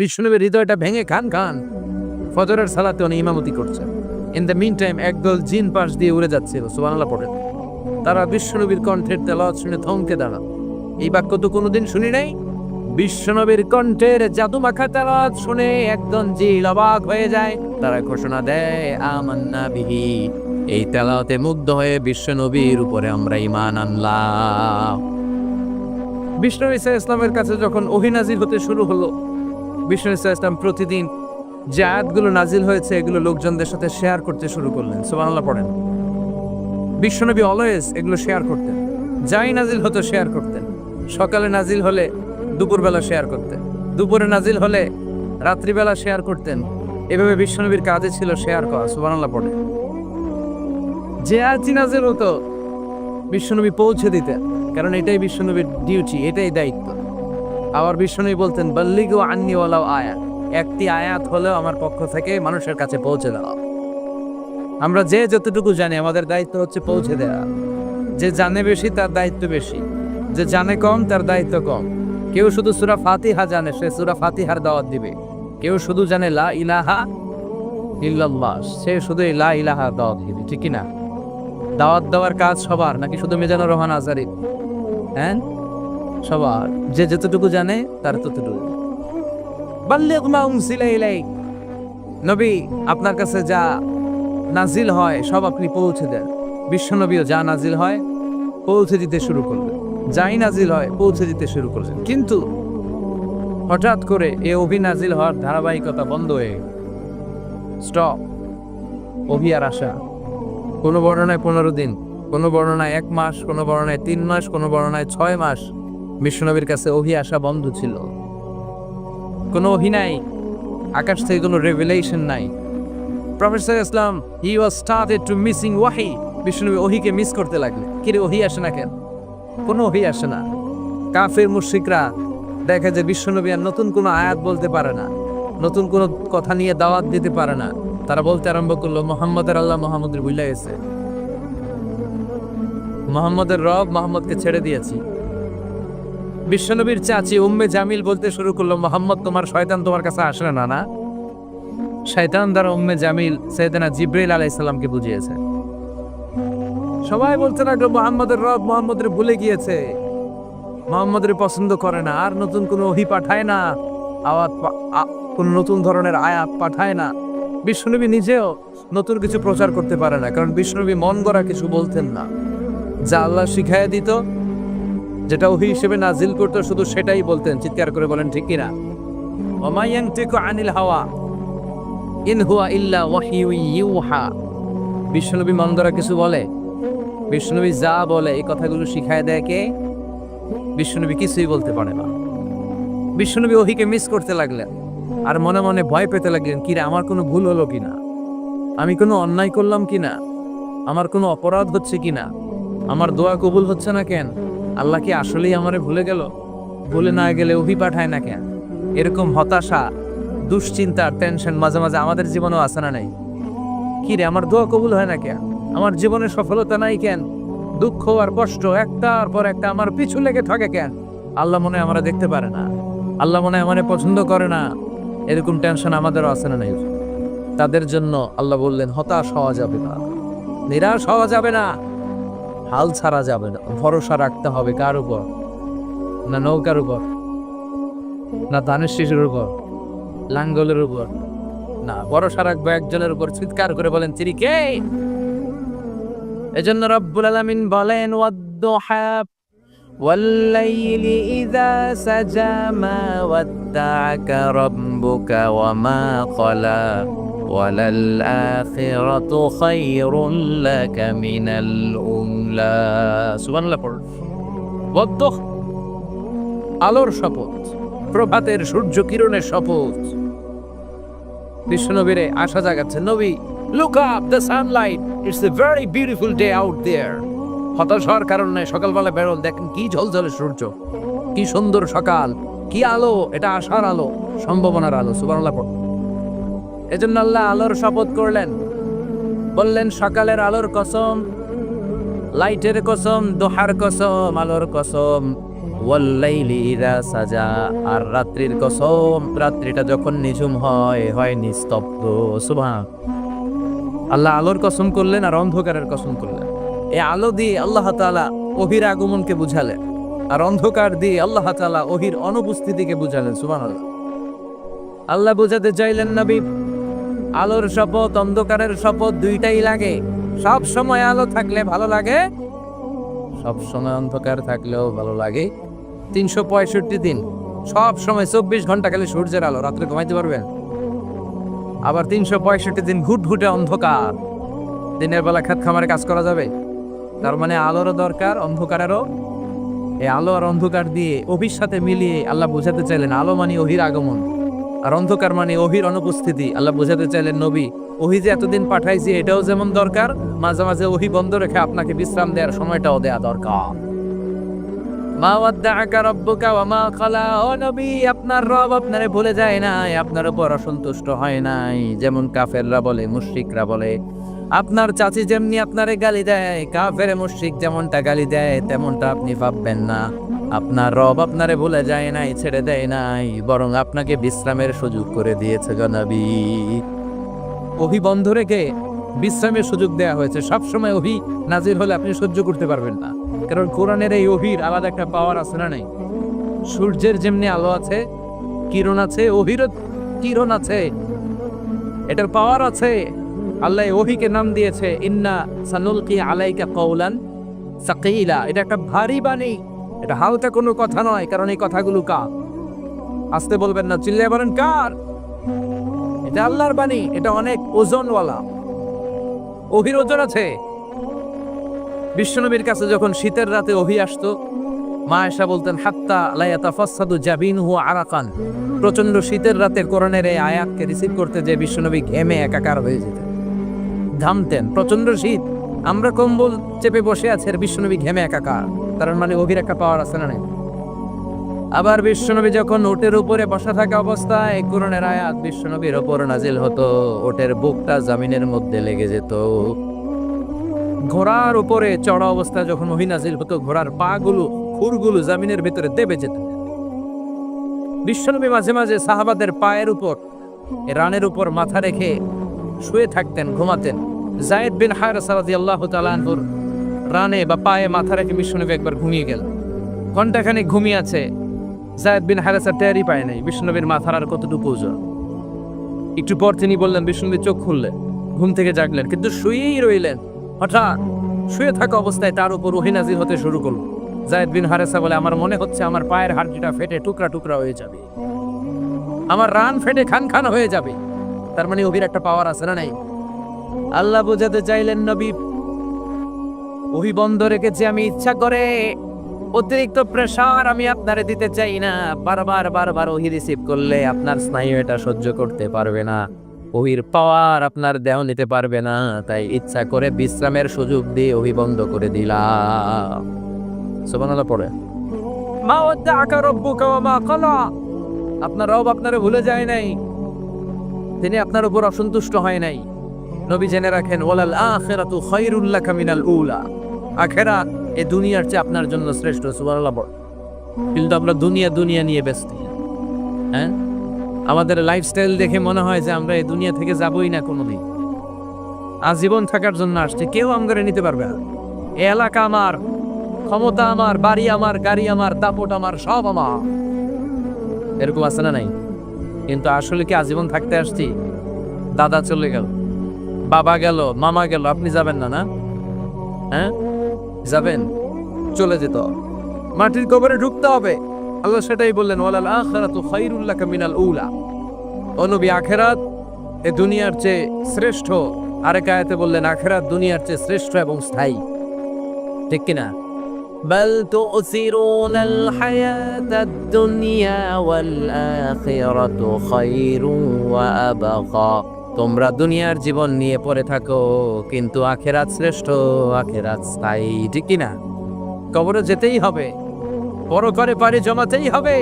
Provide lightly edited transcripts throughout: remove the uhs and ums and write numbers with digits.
বিশ্বনবীর হৃদয়টা ভেঙে খান খান। ফজরের সালাতে উনি ইমামতি করছেন। ইন দ্য মিন টাইম একদল জিন পাশ দিয়ে উড়ে যাচ্ছিল, সুবহানাল্লাহ পড়েন। তারা বিশ্বনবীর কণ্ঠের তেলাওয়াত শুনে থমকে দাঁড়ান। এই বাক্য তো কোনোদিন শুনি নাই। বিশ্বনবীর কণ্ঠের জাদুমাখা তেলাওয়াত শুনে একদল জিন অবাক হয়ে যায়। তারা ঘোষণা দেয়, আমান্না বিহি। এই তেলাওয়াতে মুগ্ধ হয়ে বিশ্বনবীর উপরে আমরা ঈমান আনলাম। বিষ্ণু ঈসা ইসলামের কাছে যখন ওহী নাজিল হতে শুরু হলো, বিষ্ণু ঈসা ইসলাম প্রতিদিন যে আয়াতগুলো নাজিল হয়েছে এগুলো লোকজনদের সাথে শেয়ার করতে শুরু করলেন, সুবহানাল্লাহ পড়েন। বিশ্বনবী অলওয়েজ এগুলো শেয়ার করতেন। যাই নাজিল হতো শেয়ার করতেন। সকালে নাজিল হলে দুপুরবেলা শেয়ার করতেন, দুপুরে নাজিল হলে রাত্রিবেলা শেয়ার করতেন। এভাবে বিশ্বনবীর কাজে ছিল শেয়ার করা, সুবহানাল্লাহ পড়েন। যে আয়াতই নাজিল হতো বিশ্বনবী পৌঁছে দিতেন, কারণ এটাই বিশ্বনবীর ডিউটি, এটাই দায়িত্ব। আবার বিশ্বনবী বলতেন, বাল্লিগু আন্নি ওয়ালাউ আয়াত। একটি আয়াত হলেও আমার পক্ষ থেকে মানুষের কাছে পৌঁছে দেওয়া। আমরা যে যতটুকু জানি আমাদের দায়িত্ব হচ্ছে পৌঁছে দেওয়া। যে জানে বেশি তার দায়িত্ব বেশি, যে জানে কম তার দায়িত্ব কম। কেউ শুধু সূরা ফাতিহা জানে, সে সূরা ফাতিহার দাওয়াত দিবে। কেউ শুধু জানে লা ইলাহা ইল্লাল্লাহ, সে শুধু লা ইলাহার দাওয়াত দিবে, ঠিক কি না? দাওয়াত দেওয়ার কাজ সবার, নাকি শুধু মিজানুর রহমান আজারি? হ্যাঁ, সবার। যে যতটুকু জানে তার ততটুকু। বাল্লিগ মা উনজিলা ইলাইক। নবী, আপনার কাছে যা নাজিল হয় সব আপনি পৌঁছে দেন। বিশ্বনবীও যা নাজিল হয় পৌঁছে দিতে শুরু করলেন, যাই নাজিল হয় পৌঁছে দিতে শুরু করলেন। কিন্তু হঠাৎ করে এই ওহী নাজিল হওয়ার ধারাবাহিকতা বন্ধ হয়ে স্টপ। ওহী আর আসা, কোনো বর্ণনায় 15 দিন, কোনো বর্ণনায় 1 মাস, কোনো বর্ণনায় 3 মাস, কোনো বর্ণনায় 6 মাস বিশ্বনবীর কাছে ওহী আসা বন্ধ ছিল। কোনো ওহী নাই, আকাশ থেকে কোনো রেভেলেশন নাই। প্রফেট সাল্লাল্লাহু আলাইহি ওয়াসাল্লাম হি ওয়াজ স্টার্টেড টু মিসিং ওয়াহি। বিশ্বনবী ওহীকে মিস করতে লাগলেন। কিরে ওহী আসে না কেন? কোনো ওহী আসে না। কাফের মুশরিকরা দেখে যে বিশ্বনবী আর নতুন কোনো আয়াত বলতে পারে না, নতুন কোনো কথা নিয়ে দাওয়াত দিতে পারে না। তারা বলতে আরম্ভ করলো, মুহাম্মদের আল্লাহ মুহাম্মদের ভুলে গেছে, মুহাম্মদের রব মুহাম্মদকে ছেড়ে দিয়েছি। বিশ্বনবীর চাচি উম্মে জামিল বলতে শুরু করলো, মুহাম্মদ তোমার শয়তান তোমার কাছে আসে না। না, শয়তান দ্বারা উম্মে জামিল সাইয়েদনা জিবরাইল আলাইহিস সালামকে বুঝিয়েছে। সবাই বলতে লাগলো, মুহাম্মদের রব মুহাম্মদের ভুলে গিয়েছে, মুহাম্মদের পছন্দ করে না, আর নতুন কোনো ওহী পাঠায় না, কোন নতুন ধরনের আয়াত পাঠায় না। বিশ্বনবী নিজেও নতুন কিছু প্রচার করতে পারে না, কারণ বিশ্বনবী মন গড়া কিছু বলতেন না। যা আল্লাহ শিখাইয়া দিত, যেটা ওহী হিসেবে নাজিল করতো, শুধু সেটাই বলতেন। চিৎকার করে বলেন ঠিক কিনা? ওয়া মা ইয়ানতিকু আনিল হাওয়া ইন হুয়া ইল্লা ওয়াহিয়ু ইউহা। বিশ্বনবী মন গড়া কিছু বলে? বিশ্বনবী যা বলে এই কথাগুলো শিখায় দেয় কে? বিশ্বনবী কিছুই বলতে পারে না। বিশ্বনবী ওহীকে মিস করতে লাগলেন, আর মনে মনে ভয় পেতে লাগলেন, কিরে আমার কোনো ভুল হলো কিনা, আমি কোনো অন্যায় করলাম কিনা, আমার কোনো অপরাধ হচ্ছে কিনা, আমার দোয়া কবুল হচ্ছে না কেন, আল্লাহ কি আসলেই আমারে ভুলে গেল? ভুলে না গেলে ওহী পাঠায় না কেন? এরকম হতাশা, দুশ্চিন্তার টেনশন মাঝে মাঝে আমাদের জীবনেও আসে না নাই? কিরে আমার দোয়া কবুল হয় না কেন, আমার জীবনে সফলতা নাই কেন, দুঃখ আর কষ্ট একটার পর একটা আমার পিছু লেগে থাকে কেন? আল্লাহ মনে হয় আমরা দেখতে পারে না, আল্লাহ মনে হয় আমারে পছন্দ করে না। এরকম টেনশন আমাদেরও আছে না নাই? তাদের জন্য আল্লাহ বললেন, হতাশ হওয়া যাবে না, নিরাশ হওয়া যাবে না, হাল ছাড়া যাবে না। ভরসা রাখতে হবে কার উপর? না নৌকার উপর, না ধানের শিশুর উপর, লাঙ্গলের উপর? না, ভরসা রাখবো একজনের উপর। চিৎকার করে বলেন তিনি কে? এজন্য রব্বুল আলামিন বলেন, ওয়াদ-দুহা ওয়াল-লাইলি ইযা সাজা মা ওয়াদ্দাআকা রাব্বুকা ওয়া মা ক্বালা ওয়ালাল আখিরাতু খায়রুল লাকা মিনাল উলা। সুবহানাল্লাহ পড়ুন। ওয়াদ-দুহা, আলোর শপথ, প্রভাতের সূর্য কিরণের শপথ। বিশ্বনবীরে আশা জাগাচ্ছে, নবী look up the sunlight, it's a very beautiful day out there. হতাশ হওয়ার কারণ নাই, সকালবেলা বেরোন, দেখেন কি ঝলঝলে সূর্য, কি সুন্দর সকাল, কি আলো, এটা আশার আলো, সম্ভাবনার আলো। সুবহানাল্লাহ। এজন্য আল্লাহ আলোর শপথ করলেন, বললেন সকালের আলোর কসম, লাইটের কসম, দোহার কসম, আলোর কসম। ওয়াল্লাইলি ইযা সাজা, আর রাত্রির কসম, রাত্রিটা যখন নিঝুম হয়, হয় নিস্তব্ধ। সুবহান আল্লাহ আলোর কসম করলেন আর অন্ধকারের কসম করলেন। এই আলো দিয়ে আল্লাহ তাআলা ওহির আগমনকে বুঝালেন, আর অন্ধকার দিয়ে আল্লাহ তাআলা ওহির অনুপস্থিতিকে বুঝালেন। সুবহানাল্লাহ। আল্লাহ বুঝাতে চাইলেন নবী, আলোর শপথ অন্ধকারের শপথ দুইটাই লাগে। সব সময় আলো থাকলে ভালো লাগে, সব সময় অন্ধকার থাকলেও ভালো লাগে। 365 দিন সব সময় 24 ঘন্টা খালি সূর্যের আলো, রাত্রে ঘুমাইতে পারবেন? আবার 365 দিন ঘুটঘুটে অন্ধকার, দিনের বেলা খেত খামারে কাজ করা যাবে? তার মানে আলোরও দরকার, অন্ধকারেরও। এই আলো আর অন্ধকার দিয়ে ওহির সাথে মিলিয়ে আল্লাহ বোঝাতে চাইলেন আলো মানে ওহির আগমন, আর অন্ধকার মানে ওহির অনুপস্থিতি। আল্লাহ বোঝাতে চাইলেন নবী, ওহি যে এতদিন পাঠাইছি এটাও যেমন দরকার, মাঝে মাঝে ওহি বন্ধ রেখে আপনাকে বিশ্রাম দেওয়ার সময়টাও দেয়া দরকার। মা ওয়াদ্দাআকা রাব্বুকা ওয়া মা খালা, ও নবী আপনার রব আপনারে ভুলে যায় নাই, আপনার উপর অসন্তুষ্ট হয় নাই। যেমন কাফেররা বলে, মুশরিকরা বলে, আপনার চাচি যেমনি আপনারে গালি দেয়, কাফের মুশরিক যেমনটা গালি দেয় তেমনটা আপনি ভাববেন না। আপনার রব আপনারে ভুলে যায় নাই, ছেড়ে দেয় নাই, বরং আপনাকে বিশ্রামের সুযোগ করে দিয়েছে গো নবী। ওহি বন্ধ রেখে বিশ্রামের সুযোগ দেয়া হয়েছে। সবসময় ওহি নাজির হলে আপনি সহ্য করতে পারবেন না, কারণ কোরআনের এই ওহির আলাদা একটা পাওয়ার আছে না নাই? সূর্যের যেমনি আলো আছে, কিরণ আছে, ওহিরও কিরণ আছে, এটার পাওয়ার আছে। আল্লাহ ওহিকে নাম দিয়েছে ইন্না সানুলকি আলাইকা কওলান সাকিলা। এটা একটা ভারী বাণী, এটা হালকা কোনো কথা নয়। কারণ এই কথাগুলো কার? আসতে বলবেন না, চিল্লায় বলেন কার? এটা আল্লাহর বাণী, এটা অনেক ওজনওয়ালা। ওহির ওজন আছে। বিশ্বনবীর কাছে যখন শীতের রাতে ওহি আসতো, মা আয়েশা বলতেন হাত্তা লা ইয়াতাফাসসাদু জাবিনহু আরাকান। প্রচন্ড শীতের রাতে কোরআনের এই আয়াতকে রিসিভ করতে যে বিশ্বনবী ঘেমে একাকার হয়ে যেতেন, ঘামতেন। প্রচন্ড শীত, আমরা কম্বল চেপে বসে আছি, আর বিশ্বনবী ঘেমে একাকার। তার মানে ওহির একটা পাওয়ার আছে না নাই? আবার বিশ্বনবী যখন ওটের উপরে বসা থাকা অবস্থায় কোরআনের আয়াত বিশ্বনবীর উপর নাজিল হতো, ওটের বুকটা জমিনের মধ্যে লেগে যেত। ঘোড়ার উপরে চড়া অবস্থায় যখন ওহী নাজিল হতো, ঘোড়ার পা গুলো, খুরগুলো জমিনের ভিতরে দেবে যেত। বিশ্বনবী মাঝে মাঝে সাহাবাদের পায়ের উপর, রানের উপর মাথা রেখে শুয়ে থাকতেন, ঘুমাতেন। যায়েদ বিন হারেসা রাদিয়াল্লাহু তাআলা আনহুর রানে বা পায়ে মাথা রেখে বিশ্বনবী একবার ঘুমিয়ে গেল। ঘন্টাখানেক ঘুমিয়ে আছে, যায়েদ বিন হারেসা টেরই পায় নাই বিশ্বনবীর মাথার আর কতটুকু ওজন। একটু পর তিনি বললেন, বিশ্বনবী চোখ খুললেন, ঘুম থেকে জাগলেন, কিন্তু শুয়েই রইলেন। হঠাৎ শুয়ে থাকা অবস্থায় তার উপর ওহী নাজিল হতে শুরু করল। যায়েদ বিন হারেসা বলে, আমার মনে হচ্ছে আমার পায়ের হাড়টা ফেটে টুকরা টুকরা হয়ে যাবে, আমার রান ফেটে খান খান হয়ে যাবে। তার মানে ওহির একটা পাওয়ার আছে না নাই? আল্লাহ বোঝাতে চাইলেন নবী, ওহি বন্ধ রেখেছি আমি ইচ্ছা করে। অতিরিক্ত প্রেসার আমি আপনারে দিতে চাই না। বারবার বারবার ওহি রিসিভ করলে আপনার স্নায়ু এটা সহ্য করতে পারবে না, ওহির পাওয়ার আপনার দেহ নিতে পারবে না। তাই ইচ্ছা করে বিশ্রামের সুযোগ দিয়ে ওহি বন্ধ করে দিলাম। সুবহানাল্লাহ পড়ে। মা ওয়াদ্দাআকা রাব্বুকা ওয়া মা ক্বালা। আপনার রব আপনারে ভুলে যায় নাই, তিনি আপনার উপর অসন্তুষ্ট হয় নাই। নবী জেনে রাখেন, ওয়ালাল আখিরাতু খায়রুল লাকা মিনাল উলা। আখিরাত এই দুনিয়ার চেয়ে আপনার জন্য শ্রেষ্ঠ। সুবহানাল্লাহ পড়ে। কিন্তু আমরা দুনিয়া দুনিয়া নিয়ে ব্যস্ত। হ্যাঁ, আমাদের লাইফস্টাইল দেখে মনে হয় যে আমরা এই দুনিয়া থেকে যাবই না কোনোদিন, আজীবন থাকার জন্য আসছে, কেউ আমাদের নিতে পারবে না। এই এলাকা আমার, ক্ষমতা আমার, বাড়ি আমার, গাড়ি আমার, দাপট আমার, সব আমার। এরকম আছে না নাই? কিন্তু আসলে কি আজীবন থাকতে আসছি? দাদা চলে গেল, বাবা গেল, মামা গেল, আপনি যাবেন না? না, হ্যাঁ যাবেন, চলে যেত, মাটির কবরে ঢুকতে হবে। আল্লাহ সেটাই বললেন, ওয়ালাল আখিরাতু খায়রুল লাকা মিনাল উলা। ও নবী, আখিরাত এই দুনিয়ার চেয়ে শ্রেষ্ঠ। আরেক আয়াতে বললেন, আখিরাত দুনিয়ার চেয়ে শ্রেষ্ঠ এবং স্থায়ী। ঠিক কিনা? বাল তুসিরুনাল হায়াতাদ দুনিয়া ওয়াল আখিরাতু খায়রুন ওয়া আবকা। তোমরা দুনিয়ার জীবন নিয়ে পড়ে থাকো, কিন্তু আখিরাত শ্রেষ্ঠ, আখিরাত স্থায়ী। ঠিক কিনা? কবরে যেতেই হবে, পরকালে পারে জমাতেই হবে,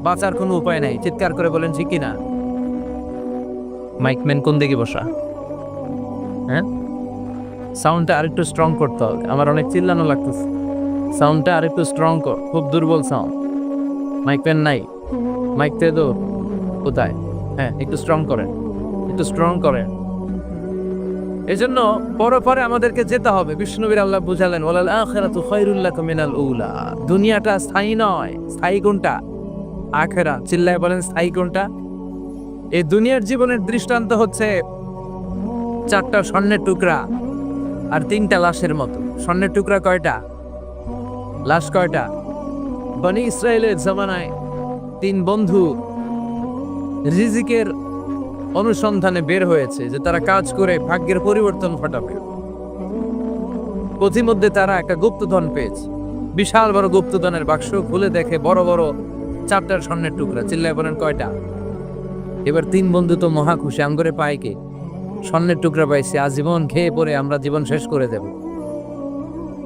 বাঁচার কোনো উপায় নাই। চিৎকার করে বলেন ঠিক কিনা? মাইকম্যান কোন দিকে বসা? হ্যাঁ, সাউন্ডটা আরেকটু স্ট্রং করতে হবে, আমার অনেক চিল্লানো লাগতেছে। সাউন্ডটা আর একটু স্ট্রং কর, খুব দুর্বল সাউন্ড। মাইক পেন নাই, মাইক তে তো কোথায়? হ্যাঁ, একটু স্ট্রং করেন, একটু স্ট্রং করেন। এই জন্য পরে আমাদেরকে যেতে হবে। বিষ্ণুবীর আল্লাহ বুঝালেন, ওয়ালাল আখিরাতু খায়রুল লাকা মিনাল উলা। দুনিয়াটা স্থায়ী নয়, স্থায়ী কোনটা? আখিরাত। চিল্লায় বলেন, স্থায়ী কোনটা? এই দুনিয়ার জীবনের দৃষ্টান্ত হচ্ছে 4টা স্বর্ণের টুকরা আর 3টা লাশের মতো। স্বর্ণের টুকরা কয়টা? লাশ কয়টা? বনি ইসরায়েলের জামানায় 3 বন্ধু রিজিকের অনুসন্ধানে বের হয়েছে যে তারা কাজ করে ভাগ্যের পরিবর্তন ঘটাবে। পথিমধ্যে তারা একটা গুপ্তধন পেয়েছে, বিশাল বড় গুপ্তধনের বাক্স। খুলে দেখে বড় বড় 4টা স্বর্ণের টুকরা। চিল্লায় বলেন, কয়টা? এবার 3 বন্ধু তো মহা খুশি, আঙ্গরে পায় কে? স্বর্ণের টুকরা পাইছে, আজীবন খেয়ে পরে আমরা জীবন শেষ করে দেব।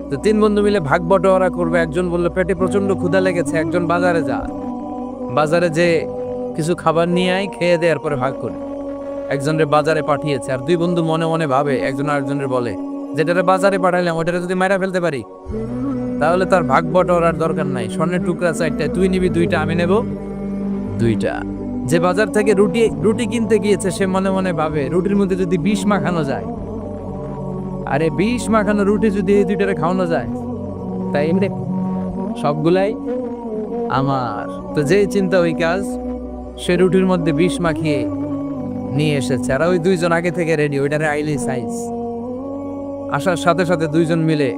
তো 3 বন্ধু মিলে ভাগ বটোয়ারা করবে। একজন বলল, পেটে প্রচন্ড ক্ষুধা লেগেছে, একজন বাজারে যা, বাজারে যে কিছু খাবার নিয়ে আয়, খেয়ে দেওয়ার পরে ভাগ করি। একজনের বাজারে পাঠিয়েছে, আর 2 বন্ধু মনে মনে ভাবে, একজন আরেকজনের বলে, যেটারে বাজারে পাঠাইলাম ওটারে যদি মাইরা ফেলতে পারি তাহলে তার ভাগ বটোয়ারার দরকার নাই। স্বর্ণের টুকরা 4টা, তুই নিবি 2টা, আমি নেব 2টা। যে বাজার থেকে রুটি কিনতে গিয়েছে সে মনে মনে ভাবে, রুটির মধ্যে যদি বিষ মাখানো যায়, আরে বিষ মাখানো রুটি যদি এই 2টারে খাওয়ানো যায়, তাই এমনি সবগুলাই আমার। তো যেই চিন্তা ওই কাজ, সে রুটির মধ্যে বিষ মাখিয়ে নিয়ে এসেছে। আর ওই 2 জন আগে থেকে রেডি, ওইটারে আইলি সাইজ। আসার সাথে সাথে 2 জন মিলে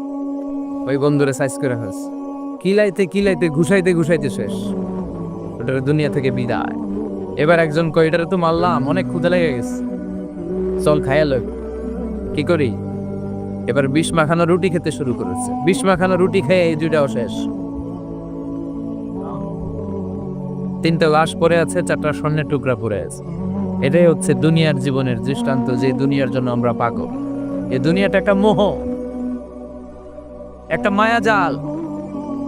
ওই বন্ধুরে সাইজ করে ফেলছে। কিলাইতে ঘুষাইতে শেষ, ওটারে দুনিয়া থেকে বিদায়। এবার একজন কয়, এটারে তো মারলাম, অনেক ক্ষুধা লেগে গেছে, চল খাইয়া লই। কি করি? এবার বিষ মাখানো রুটি খেতে শুরু করেছে। বিষ মাখানো রুটি খেয়ে এই 2টাও শেষ। 3টা লাশ পড়ে আছে, 4টা স্বর্ণের টুকরা পড়ে আছে। এটাই হচ্ছে দুনিয়ার জীবনের দৃষ্টান্ত, যে দুনিয়ার জন্য আমরা পাগল। এই দুনিয়াটা একটা মোহ, একটা মায়াজাল,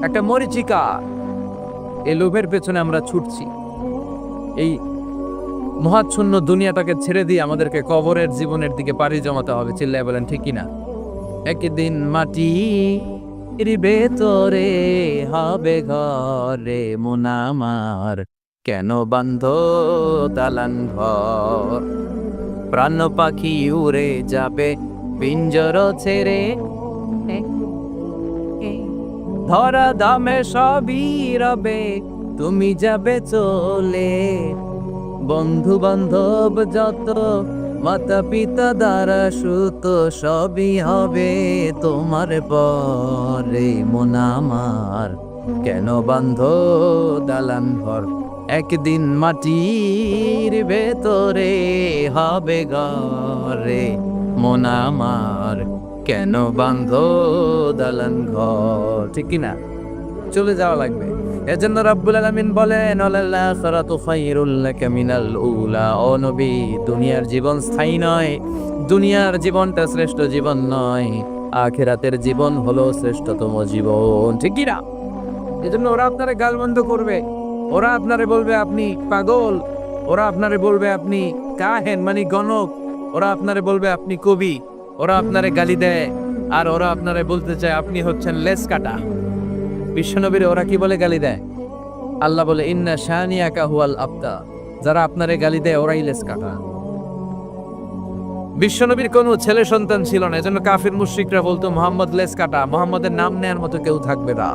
একটা মরিচিকা। এই লোভের পেছনে আমরা ছুটছি। এই মহাচ্ছন্ন দুনিয়াটাকে ছেড়ে দিয়ে আমাদেরকে কবরের জীবনের দিকে পাড়ি জমাতে হবে। চিল্লায় বলেন, ঠিক কিনা? একদিন মাটির ভেতরে হবে ঘরে মন আমার, কেন বান্ধ দালান ঘর? প্রাণ পাখি উড়ে যাবে পিঞ্জর ছেড়ে, ধরা দামে সবই রবে, তুমি যাবে চলে। বন্ধু বান্ধব যত, মাতা পিতা দ্বারা সুত, সবই হবে তোমার পরে মন আমার, কেন বান্ধ দালান ঘর? একদিন মাটির ভেতরে হবে ঘরে মন আমার, কেন বান্ধ দালান ঘর? ঠিক কিনা? চলে যাওয়া লাগবে। এজন্য রাব্বুল আলামিন বলেন, ওয়ালাল আখিরাতু খায়রুল লাকা মিনাল উলা। ও নবী, দুনিয়ার জীবন স্থায়ী নয়, দুনিয়ার জীবনটা শ্রেষ্ঠ জীবন নয়, আখিরাতের জীবন হলো শ্রেষ্ঠতম জীবন। ঠিক কিনা? এজন্য ওরা আপনারে গালমন্দ করবে, ওরা আপনারে বলবে আপনি পাগল, ওরা আপনারে বলবে আপনি কাহেন মানে গণক, ওরা আপনারে বলবে আপনি কবি, ওরা আপনারে গালি দেয়, আর ওরা আপনারে বলতে চায় আপনি হচ্ছেন লেস কাটা। বিশ্বনবীর ওরা কি বলে গালি দেয়? আল্লাহ বলে, ইন্না শানিয়াকা হুয়াল আবতা। যারা আপনারে গালি দেয় ওরাই লেস কাটা। বিশ্বনবীর কোনো ছেলে সন্তান ছিল না, এজন্য কাফির মুশরিকরা বলতো মুহাম্মদ লেস কাটা, মুহাম্মদের নাম নেয়ার মতো কেউ থাকবে না।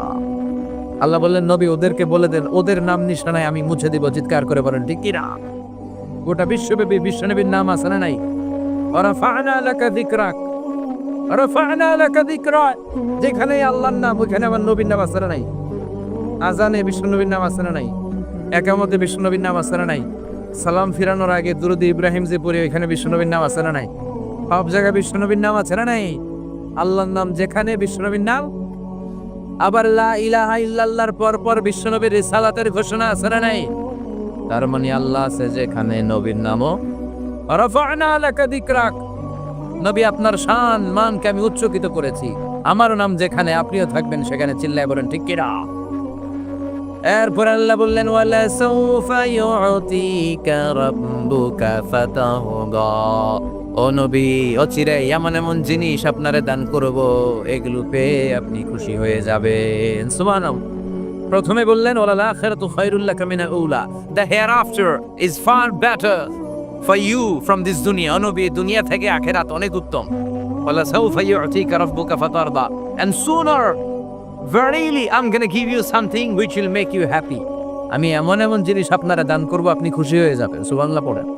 আল্লাহ বললেন, নবী ওদেরকে বলে দেন, ওদের নাম নিশানায় আমি মুছে দিব। চিৎকার করে বলেন, ঠিক কিনা? গোটা বিশ্বব্যাপী বিশ্বনবীর নাম আছে না নাই? ওয়ারাফা'না লাকা যিকরাক, ওয়ারাফা'না লাকা যিকরাক। যেখানে আল্লাহর নাম ওখানে আমার নবীর নাম আছে না নাই? আজানে বিশ্বনবীর নাম আছে না নাই? একামতে বিশ্বনবীর নাম আছে না নাই? সালাম ফিরানোর আগে দুরূদ ইব্রাহিম যে পড়ি ওখানে বিশ্বনবীর নাম আছে না নাই? সব জায়গায় বিশ্বনবীর নাম আছে না নাই? আল্লাহর নাম যেখানে বিশ্বনবীর নাম। আবার লা ইলাহা ইল্লাল্লাহর পর বিশ্বনবীর রিসালাতের ঘোষণা আছে না নাই? তার মানে আল্লাহ আছে যেখানে, নবীর নামও। রাফা'না লাকা যিকরাক, নবী আপনার শান মানকে আমি উচ্চকিত করেছি, আমারও নাম যেখানে আপনিও থাকবেন সেখানে। চিল্লায় বলেন, ঠিক কিনা? এরপর আল্লাহ বললেন, ওয়ালা সাউফা ইউতিকা রাব্বুকা ফাতারদা। ও ও নবী, অচিরে এমন এমন জিনিস আপনারে দান করব, এগুলো পেয়ে আপনি খুশি হয়ে যাবেন। সুবহানাল্লাহ। প্রথমে বললেন ওয়ালাল আখিরাতু খায়রুল লাকা মিনাল উলা, the hereafter is far better for you from this দুনিয়া। ও নবী, দুনিয়া থেকে আখিরাত অনেক উত্তম। ওয়ালা সাউফা ইউতিকা রাব্বুকা ফাতারদা, and sooner verily I'm gonna give you something which will make you happy. আমি এমন এমন জিনিস আপনারা দান করব, আপনি খুশি হয়ে যাবেন। সুবহানাল্লাহ পড়েন।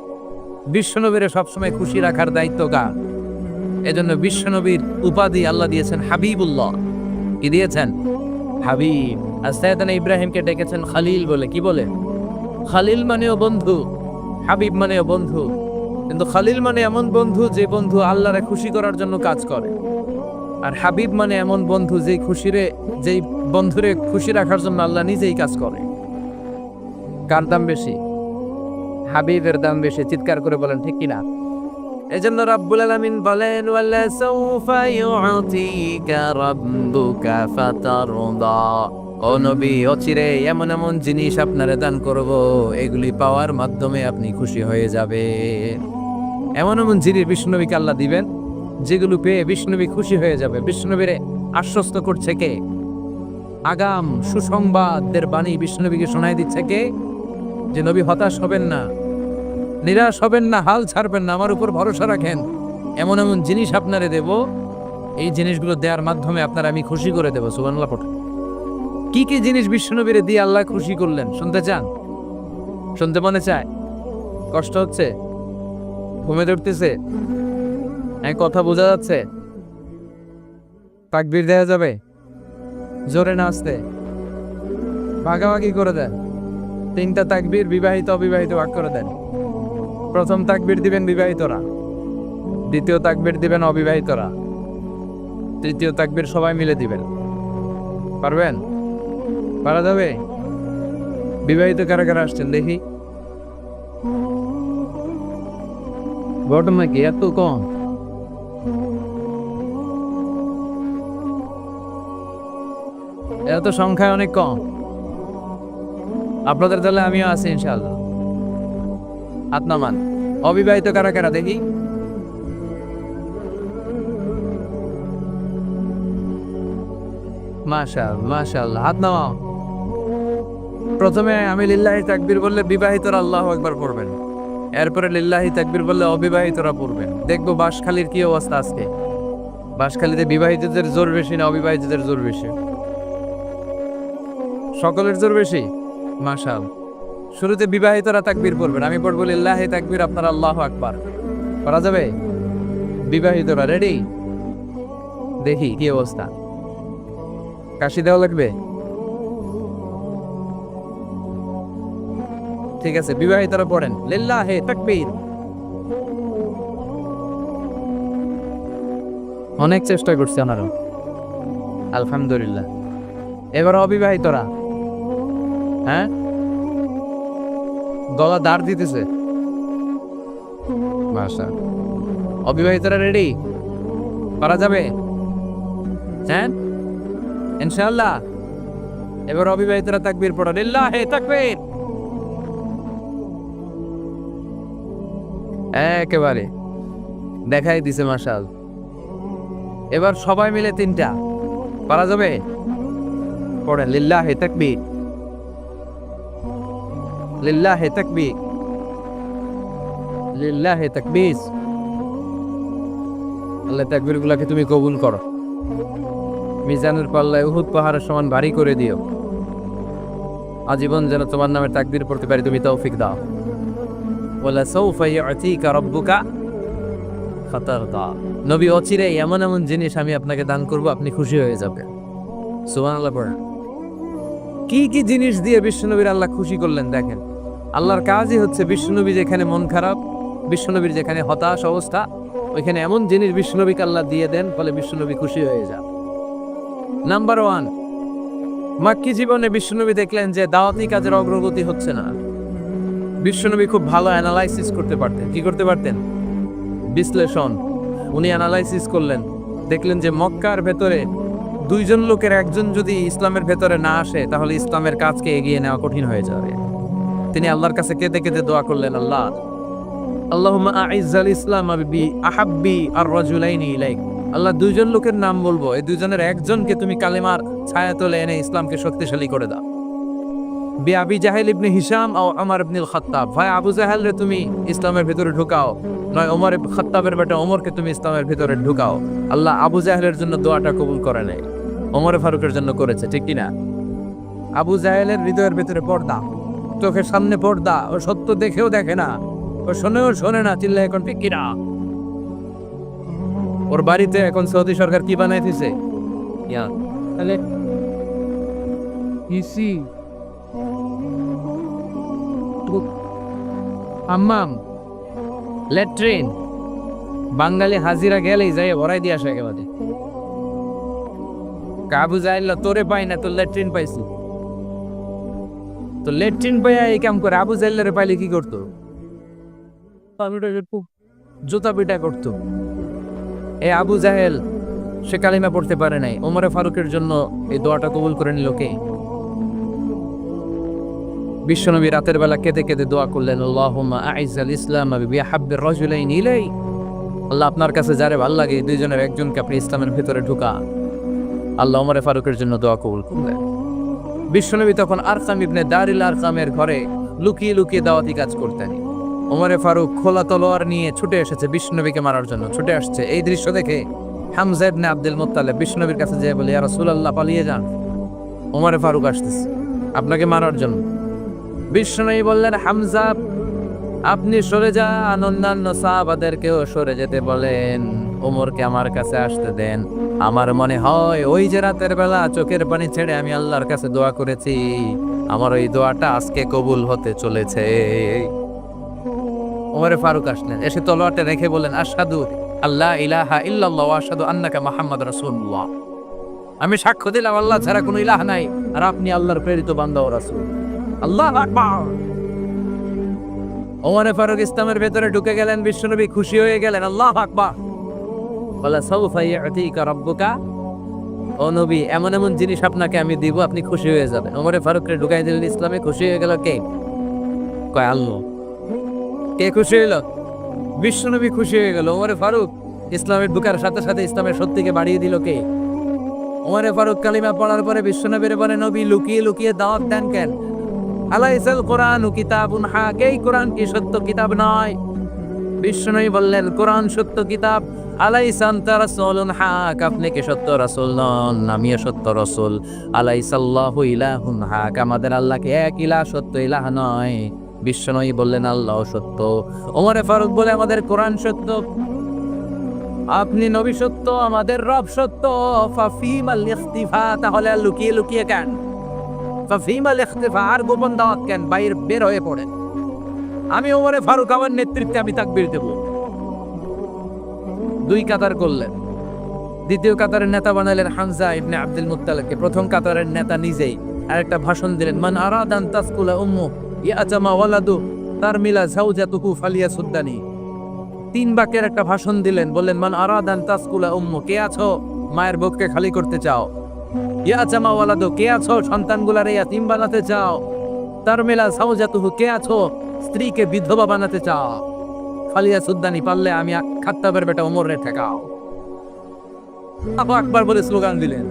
বিশ্বনবীরে সবসময় খুশি রাখার দায়িত্ব কার? এজন্য বিশ্বনবীর উপাধি আল্লাহ দিয়েছেন হাবিবুল্লাহ। কি দিয়েছেন? হাবিব। আর সাইয়েদনা ইব্রাহিমকে ডেকেছেন খালিল বলে। কি বলে? খালিল মানেও বন্ধু, হাবিব মানেও বন্ধু। কিন্তু খালিল মানে এমন বন্ধু যে বন্ধু আল্লাহরে খুশি করার জন্য কাজ করে, আর হাবিব মানে এমন বন্ধু যেই বন্ধুরে খুশি রাখার জন্য আল্লাহ নিজেই কাজ করে। কার দাম বেশি? হাবিবের দাম বেশি। চিৎকার করে বলেন ঠিক কিনা? এজন্য রাব্বুল আলামিন বলেন ওয়ালা সাউফা ইউতিকা রাব্বুকা ফাতারদা। ও নবী, অচিরে এমন এমন জিনিস আপনারে দান করব, এগুলি পাওয়ার মাধ্যমে আপনি খুশি হয়ে যাবেন। এমন এমন জিনিস বিষ্ণুনবীকে আল্লাহ দিবেন যেগুলো পেয়ে বিষ্ণুনবী খুশি হয়ে যাবে। বিষ্ণুনবীরে আশ্বস্ত করছে কে? আগাম সুসংবাদের বাণী বিষ্ণুনবীকে শোনায় দিচ্ছে কে? যে নবী হতাশ হবেন না, নিরাশ হবেন না, হাল ছাড়বেন না, আমার উপর ভরসা রাখেন। এমন এমন জিনিস আপনারে দেব, এই জিনিসগুলো দেওয়ার মাধ্যমে আপনার আমি খুশি করে দেব। সুবহানাল্লাহ পড়ে। কি কি জিনিস বিষ্ণুনবীরে দিয়ে আল্লাহ খুশি করলেন শুনতে চান? শুনতে মনে চায়? কষ্ট হচ্ছে? ঘুমে ধরতেছে? কথা বোঝা যাচ্ছে? তাকবীর দেয়া যাবে? জোরে না আসতে? ভাগাভাগি করে দেন। 3টা তাকবীর বিবাহিত অবিবাহিত ভাগ করে দেন। প্রথম তাকবীর দিবেন বিবাহিতরা, দ্বিতীয় তাকবীর দিবেন অবিবাহিতরা, তৃতীয় তাকবীর সবাই মিলে দিবেন। পারবেন? পারা যাবে? বিবাহিত কারা কারা আসছেন দেখি? ঘটনা কি এত কম? এত সংখ্যায় অনেক কম। আপনাদের দলে আমিও আছি ইনশাআল্লাহ। হাত নামান। অবিবাহিত কারা কারা দেখি? মাশাআল্লাহ মাশাআল্লাহ, হাত নামাও। প্রথমে আমি লিল্লাহি তাকবীর বললে বিবাহিতরা আল্লাহু আকবার পড়বেন, এরপরে লিল্লাহি তাকবীর বললে অবিবাহিতরা পড়বেন। দেখবো বাঁশখালীর কি অবস্থা আজকে। বাঁশখালীতে বিবাহিতদের জোর বেশি না অবিবাহিতদের জোর বেশি? সকলের জোর বেশি। মাশাআল্লাহ। শুরুতে বিবাহিতরা তাকবীর পড়বেন, আমি পড়বো লিল্লাহি তাকবীর, আপনারা আল্লাহু আকবার। করা যাবে? বিবাহিতরা রেডি? দেখি কি অবস্থা। কাশি দেওয়া লাগবে? ঠিক আছে, বিবাহিতরা পড়েন লিল্লাহি তাকবীর। অনেক চেষ্টা করছে ওনারা, আলহামদুলিল্লাহ। এবার অবিবাহিতরা, হ্যাঁ, গলা দাঁড় দিতেছে। মাশা, অবিবাহিতরা রেডি? করা যাবে? হ্যাঁ ইনশাআল্লাহ। এবার অবিবাহিতরা তাকবীর পড়ো লিল্লাহি তাকবীর। একেবারে দেখাই দিছে মাশাআল্লাহ। এবার সবাই মিলে 3টা পারা যাবে? পড়েন লিল্লাহি তাকবীর, লিল্লাহি তাকবীর, লিল্লাহি তাকবীর। আল্লাহ তাকবীরগুলোকে তুমি কবুল করো, মিজানের পাল্লায় উহুদ পাহাড়ের সমান ভারী করে দিও। আজীবন যেন তোমার নামে তাকবীর পড়তে পারি, তুমি তৌফিক দাও। ওয়ালা সাউফা ইউতিকা রাব্বুকা ফাতারদা। নবী, অচিরে এমন এমন জিনিস আমি আপনাকে দান করব, আপনি খুশি হয়ে যাবেন। সুবহানাল্লাহ পড়েন। কি কি জিনিস দিয়ে বিশ্বনবীর আল্লাহ খুশি করলেন দেখেন। আল্লাহর কাজই হচ্ছে বিশ্বনবী যেখানে মন খারাপ, বিশ্বনবীর যেখানে হতাশ অবস্থা, ওইখানে এমন জিনিস বিশ্বনবীকে আল্লাহ দিয়ে দেন, ফলে বিশ্বনবী খুশি হয়ে যান। নাম্বার 1, মাক্কি জীবনে বিশ্বনবী দেখলেন যে দাওয়াতি কাজের অগ্রগতি হচ্ছে না। বিশ্বনবী খুব ভালো অ্যানালাইসিস করতে পারতেন। কি করতে পারতেন? বিশ্লেষণ। উনি অ্যানালাইসিস করলেন, দেখলেন যে মক্কার ভেতরে 2 জন লোকের একজন যদি ইসলামের ভেতরে না আসে, তাহলে ইসলামের কাজকে এগিয়ে নেওয়া কঠিন হয়ে যাবে। তিনি আল্লাহর কাছে কেঁদে কেঁদে দোয়া করলেন, আল্লাহ আল্লাহুম্মা আইজ্জাল ইসলাম বি আহাব্বি আর রাজুলাইনি ইলাইক। আল্লাহ দুইজন লোকের নাম বলবো, এই দুইজনের একজনকে তুমি কালেমার ছায়াতলে এনে ইসলামকে শক্তিশালী করে দাও। বি আবি জাহেল ইবনে হিশাম ও ওমর ইবনুল খাত্তাব, ভাই আবু জাহেল রে তুমি ইসলামের ভিতরে ঢুকাও, নয় ওমর ইবনে খাত্তাবের বেটা ওমরকে তুমি ইসলামের ভিতরে ঢুকাও। আল্লাহ আবু জাহেলের জন্য দোয়াটা কবুল করে নাই, ওমর ফারুকের জন্য করেছে, ঠিক কি না? আবু জাহেলের হৃদয়ের ভিতরে পর্দা, চোখের সামনে পর্দা, ও সত্য দেখেও দেখে না, ও শোনেও শোনে না, চিল্লায় এখন ঠিক কিনা। ওর বাড়িতে এখন সৌদি সরকার কি বানাই দিছে, তাহলে ইসি হাম্মাম, ল্যাট্রিন, বাঙালি হাজিরা গেলেই যাই ভরাই দিয়ে আসে একেবারে। কাবু যাইলা তোরে পাই না, তোর ল্যাট্রিন পাইছি, তো ল্যাট্রিন পাইয়া এই কাম করে। আবু জাহেলের পাইলে কি করতো? জুতা পিটা করতো। এই আবু জাহেল সে কালিমা পড়তে পারে নাই, ওমরে ফারুকের জন্য এই দোয়াটা কবুল করে নিল কে? বিশ্বনবী রাতের বেলা কেঁদে কেঁদে দোয়া করলেন, আল্লাহুম্মা আইজ্জাল ইসলাম বিহাব্বির রাজুলাইনি ইলাই। আল্লাহ আপনার কাছে যারে ভাল লাগে দুইজনের একজনকে আপনি ইসলামের ভিতরে ঢুকা। আল্লাহ ওমরে ফারুকের জন্য দোয়া কবুল করলেন। বিশ্বনবী তখন আরকাম ইবনে দারিল আরকামের ঘরে লুকিয়ে লুকিয়ে দাওয়াতি কাজ করতেন। ওমরে ফারুক খোলা তলোয়ার নিয়ে ছুটে এসেছে বিশ্বনবীকে মারার জন্য, ছুটে আসছে। এই দৃশ্য দেখে হামজা ইবনে আব্দুল মুত্তালিব বিশ্বনবীর কাছে যেয়ে বলে, ইয়া রাসূলুল্লাহ পালিয়ে যান, ওমরে ফারুক আসতেছে আপনাকে মারার জন্য। বিশ্বনবী বললেন, হামজা আপনি সরে যান, অন্যান্য সাহাবাদেরকেও সরে যেতে বলেন, ওমরকে আমার কাছে আসতে দেন। আমার মনে হয় ওই যে রাতের বেলা চোখের পানি ছেড়ে আমি আল্লাহর কাছে দোয়া করেছি, আমার ওই দোয়াটা আজকে কবুল হতে চলেছে। ওমরে ফারুক আসলেন, এসে তলোয়ারটা রেখে বলেন, আশহাদু আল্লাহ ইলাহা ইল্লাল্লাহ ওয়া আশহাদু আন্নাকা মুহাম্মাদুর রাসূলুল্লাহ। আমি সাক্ষ্য দিলাম আল্লাহ ছাড়া কোনো ইলাহ নাই, আর আপনি আল্লাহর প্রেরিত বান্দা ও রাসূল। আল্লাহু আকবার। ওমরে ফারুক ইসলামের ভেতরে ঢুকে গেলেন, বিশ্বনবী খুশি হয়ে গেলেন, আল্লাহু আকবার। বলা সাউফা ইয়াতিকা রাব্বুকা, ও নবী এমন এমন জিনিস আপনাকে আমি দিব, আপনি খুশি হয়ে যাবেন। ওমরে ফারুককে ঢুকাই দিলেন ইসলামে। খুশি হয়ে গেল কে? কয় আল্লাহ। কে খুশি হইল? বিশ্বনবী খুশি হয়ে গেল। ওমরে ফারুক ইসলামের ঢুকার সাথে সাথে ইসলামের সত্যিকে বাড়িয়ে দিল কে? ওমরে ফারুক কালিমা পড়ার পরে বিশ্বনবীর বলে, নবী লুকিয়ে লুকিয়ে দাওয়াত দেন কেন? আলাইসাল কোরআনু কিতাবুন হাক, এই কোরআন কি সত্য কিতাব নয়? বিশ্বনবী বললেন, কোরআন সত্য কিতাব। আলাইসা আনতা রাসূলুন হাক, আপনি কি সত্য রাসূল নন? আমিও সত্য রাসূল। আলাইসাল্লাহু ইলাহুন হাক, আমাদের আল্লাহ কি এক ইলাহ, সত্য ইলাহ নয়? বিশ্বনবী বললেন, আল্লাহ সত্য। ওমরে ফারুক বলে, আমাদের কোরআন সত্য, আপনি নবী সত্য, আমাদের রব সত্য। ফাফিমাল ইখতিফা, তাহলে আর লুকিয়ে লুকিয়ে কেন? ফাফিমাল ইখতিফা, আর গোপন দাওয়াত কেন? বাইরে বের হয়ে পড়েন। আমি ওমরে ফারুক, আমার নেতৃত্বে আমি তাকবীর দেব। দুই কাতার করলেন। দ্বিতীয় কাতারের নেতা বানালেন হামজা ইবনে আব্দুল মুত্তালিবকে। প্রথম কাতারের নেতা নিজেই আরেকটা ভাষণ দিলেন, মান আরাদান তাসকুলা উম্মু ইয়াতামা ওয়ালাদু তারমিলা যাওজাতুহু ফালিয়াসুদ্দানি। তিন বাক্যের একটা ভাষণ দিলেন, বললেন, মান আরাদান তাসকুলা উম্মু, কে আছো মায়ের বুককে খালি করতে চাও? ইয়াতামা ওয়ালাদু, কে আছো সন্তানগুলার ইয়াতীম বানাতে চাও? তারমিলা যাওজাতুহু, কে আছো স্ত্রীকে বিধবা বানাতে চাও? ফালিয়াসুদ্দানি, পারলে আমি খাত্তাবের বেটা ওমর রে ঠেকাও। আল্লাহু আকবার বলে স্লোগান দিলেন।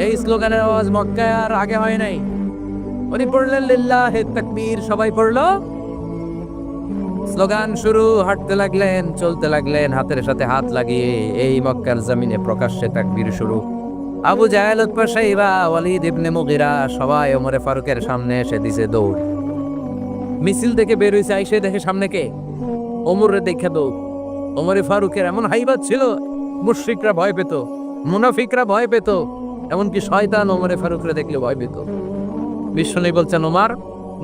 এই স্লোগানের আওয়াজ মক্কায় আর আগে হয় নাই। উনি পড়লেন লিল্লাহি তাকবীর, সবাই পড়লো, স্লোগান শুরু। হাঁটতে লাগলেন, চলতে লাগলেন, হাতের সাথে হাত লাগিয়ে এই মক্কার জমিনে প্রকাশ্যে তাকবীর শুরু। আবু জাহেল, উতবা, শাইবা, ওয়ালিদ ইবনে মুগিরা সবাই ওমরে ফারুকের সামনে এসে দিছে দৌড়। মিছিল থেকে বের হইছে, আইসে দেখে সামনে কে? ওমরে দেখে দৌড়। ওমরে ফারুকের এমন হাইবাত ছিল, মুশরিকরা ভয় পেত, মুনাফিকরা ভয় পেত, এমনকি শয়তান ওমরে ফারুকরে দেখলে ভয় পেত। বিশ্বনবী বলছেন, ওমর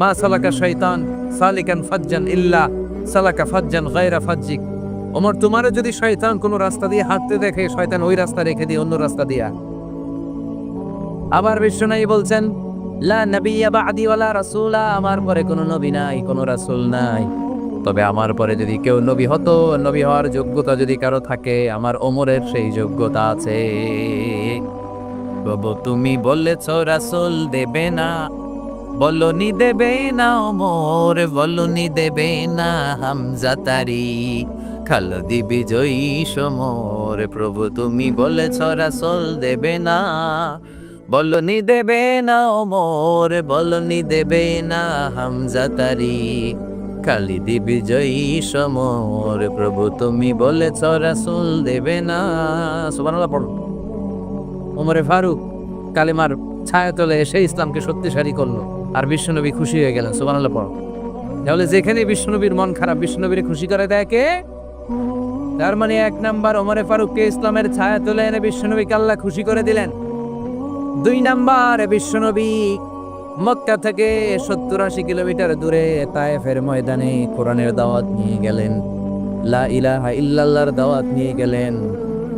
মা সালাকা শয়তান সালিকান ফাজ্জান ইল্লা সালাকা ফাজ্জান গায়রা ফাজ্জিক। ওমর, তোমারে যদি শয়তান কোন রাস্তা দিয়ে হাঁটতে দেখে, শয়তান ওই রাস্তা রেখে দিয়ে অন্য রাস্তা দিয়া। আবার বিশ্বনবী বলছেন, লা নাবিয়্যা বা'দি ওয়ালা রাসূলা, আমার পরে কোনো নবী নাই, কোনো রাসূল নাই, তবে আমার পরে যদি কেউ নবী হতো, নবী হওয়ার যোগ্যতা যদি কারো থাকে, আমার ওমরের সেই যোগ্যতা আছে। বাবু তুমি বলেছ রাসূল দেবে না, বলনি দেবে না ওমর, বলনি দেবে না হামজা তারি, খালদি বিজয়ী সমর, প্রভু তুমি বলেছ রাসূল দেবে না। বলনি দেবে না ওমর, বলনি দেবে না হামজা তারি, খালিদি বিজয়ী সমর, প্রভু তুমি বলেছ রাসূল দেবে না। সুবহানাল্লাহ পড়ো। ওমরে ফারুক কালেমার ছায়াতলে এসে ইসলামকে শক্তিশালী করলো, আর বিশ্বনবী খুশি হয়ে গেলেন। সুবহানাল্লাহ পড়ো। তাহলে যেখানে বিশ্বনবীর মন খারাপ, বিশ্বনবীর খুশি করে দেয় কে? তার মানে 1 নাম্বার, ওমরে ফারুককে ইসলামের ছায়াতলে এনে বিশ্বনবীকে আল্লাহ খুশি করে দিলেন। 2 নাম্বার, বিশ্বনবী মক্কা থেকে 70-80 কিলোমিটার দূরে তায়েফের ময়দানে কোরআনের দাওয়াত নিয়ে গেলেন, লা ইলাহা ইল্লাল্লাহর দাওয়াত নিয়ে গেলেন।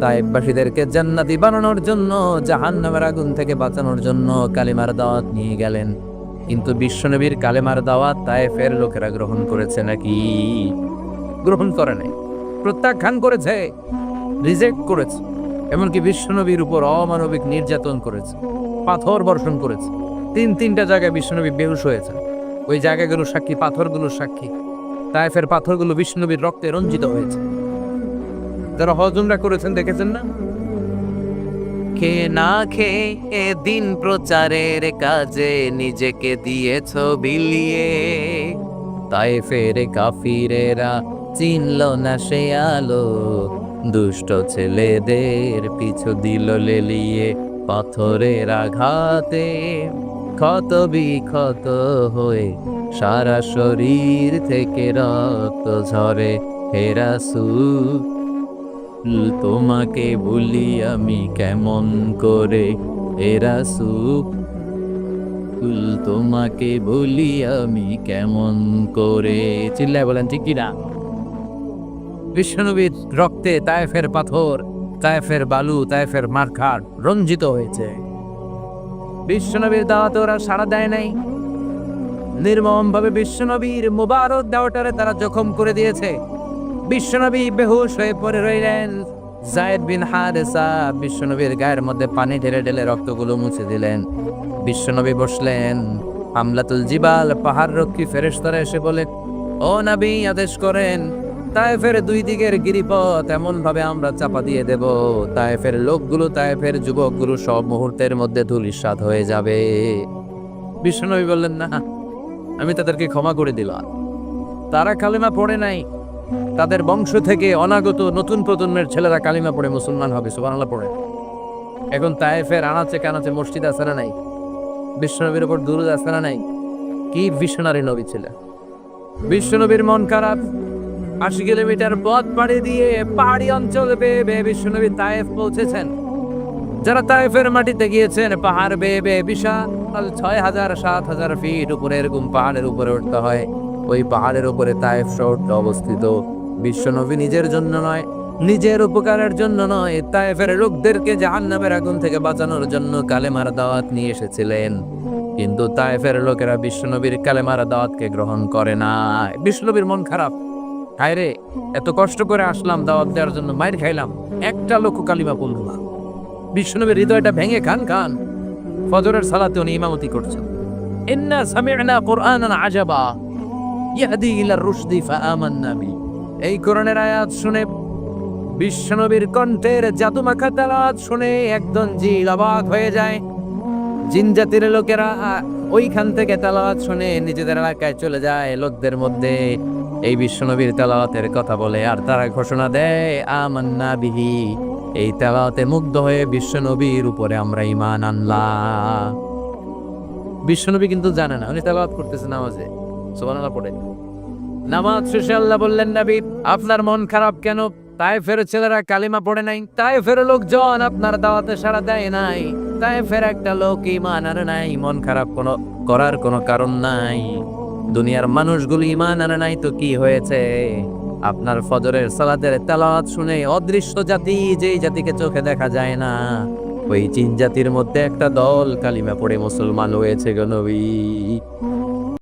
তায়েফবাসীদেরকে জান্নাতি বানানোর জন্য, জাহান্নামের আগুন থেকে বাঁচানোর জন্য কালিমার দাওয়াত নিয়ে গেলেন। কিন্তু বিশ্বনবীর কালেমার দাওয়াত তায়েফের লোকেরা গ্রহণ করেছে নাকি? গ্রহণ করে নাই, প্রত্যাখ্যান করেছে, রিজেক্ট করেছে। এমনকি বিশ্বনবীর উপর অমানবিক নির্যাতন করেছে, পাথর বর্ষণ করেছে। 3টা জায়গায় বিশ্বনবী বেহুশ হয়েছে। ওই জায়গাগুলো সাক্ষী, পাথরগুলো সাক্ষী। তায়েফের পাথরগুলো বিশ্বনবীর রক্তে রঞ্জিত হয়েছে। যারা হজ উমরা করেছেন দেখেছেন না? খেয়ে না খেয়ে দিন প্রচারের কাজে নিজেকে দিয়েছ বিলিয়ে, তায়েফের কাফিরেরা চিনল না সে আলো, দুষ্ট ছেলেদের পিছু দিল লেলিয়ে, পাথরের আঘাতে ক্ষত বিক্ষত হয়ে সারা শরীর থেকে রক্ত ঝরে। হে রাসূল তোমাকে ভুলি আমি কেমন করে, হে রাসূল তোমাকে ভুলি আমি কেমন করে। চিল্লায় বলেন ঠিক কিনা? বিশ্বনবীর রক্তে তায়েফের পাথর, তায়েফের বালু, তায়েফের মারখাট রঞ্জিত হয়েছে। বিশ্বনবীর দাওয়াতে ওরা সাড়া দেয় নাই। নির্মম ভাবে বিশ্বনবীর মুবারক দাওয়াটারে তারা জখম করে দিয়েছে। বিশ্বনবী বেহুশ হয়ে পড়ে রইলেন। যায়েদ বিন হারেসা বিশ্বনবীর গায়ের মধ্যে পানি ঢেলে ঢেলে রক্তগুলো মুছে দিলেন। বিশ্বনবী বসলেন। হামলাতুল জিবাল পাহাড় রক্ষী ফেরেশতারা এসে বলে, ও নবী আদেশ করেন, তায়েফের 2 দিকের গিরিপথ এমন ভাবে আমরা চাপা দিয়ে দেব, তায়েফের লোকগুলো, তায়েফের যুবকগুলো সব মুহূর্তের মধ্যে ধূলিসাৎ হয়ে যাবে। বিশ্বনবী বললেন, না, আমি তাদেরকে ক্ষমা করে দিলাম। তারা কালিমা পড়ে নাই, তাদের বংশ থেকে অনাগত নতুন প্রজন্মের ছেলেরা কালিমা পড়ে মুসলমান হবে। সুবহানাল্লাহ পড়ে। এখন তায়েফের আনাচে কানাচে মসজিদ আছে না নাই? বিশ্বনবীর উপর দুরূদ আছে না নাই? কি ভিশনারি নবী ছিলেন। বিশ্বনবীর মন খারাপ। 80 কিলোমিটার পথ পাড়ি দিয়ে পাহাড়ি অঞ্চল বেয়ে বেয়ে বিশ্বনবী তায়েফ পৌঁছেছেন। যারা তায়েফের মাটিতে গিয়েছেন, পাহাড় বেয়ে বেয়ে বিশাল 6000-7000 ফিট উপরে এরকম পাহাড়ের উপরে উঠতে হয়। ওই পাহাড়ের উপরে তায়েফ শহরটা অবস্থিত। বিশ্বনবী নিজের জন্য নয়, নিজের উপকারের জন্য নয়, তায়েফের লোকদেরকে জাহান্নামের আগুন থেকে বাঁচানোর জন্য কালেমার দাওয়াত নিয়ে এসেছিলেন। কিন্তু তায়েফের লোকেরা বিশ্বনবীর কালেমার দাওয়াতকে গ্রহণ করে না। বিশ্বনবীর মন খারাপ। হায়রে, এত কষ্ট করে আসলাম দাওয়াত দেওয়ার জন্য, মাইর খাইলাম, একটা লোক কালিমা পড়ল না। বিশ্বনবীর হৃদয়টা ভেঙে খান খান। ফজরের সালাতে উনি ইমামতি করছেন। ইন্না সামি'না কুরআনান আজাবা ইয়াহদি ইলার রুশদি ফাআমান্না বি। এই কোরআনের আয়াত শুনে, বিশ্বনবীর কণ্ঠের জাদুমাখা তেলাওয়াত শুনে একদম জিল অবাক হয়ে যায়। জিন জাতির লোকেরা ওইখান থেকে তেলাওয়াত শুনে নিজেদের এলাকায় চলে যায়, লোকদের মধ্যে এই বিশ্বনবীর তেলাওয়াতের কথা বলে, আর তারা ঘোষণা দেয় আমান্না বিহি। এই তেলাওয়াতে মুগ্ধ হয়ে বিশ্বনবীর উপরে আমরা ঈমান আনলাম। বিশ্বনবী কিন্তু জানে না, উনি তেলাওয়াত করতেছে নামাজে। সুবহানাল্লাহ পড়ে। নামাজ শেষে আল্লাহ বললেন, নবী আপনার মন খারাপ কেন? তায়েফের ছেলেরা কালিমা পড়ে নাই, তায়েফের লোকজন আপনার দাওয়াতে সাড়া দেয় নাই, তায়েফের একটা লোক ঈমান আনে নাই। মন খারাপ করার কোনো কারণ নাই। দুনিয়ার মানুষগুলো ঈমান আনে নাই তো কি হয়েছে? আপনার ফজরের সালাতের তেলাওয়াত শুনে অদৃশ্য জাতি, যেই জাতিকে চোখে দেখা যায় না, ওই জিন জাতির মধ্যে একটা দল কালিমা পড়ে মুসলমান হয়েছে গো নবী।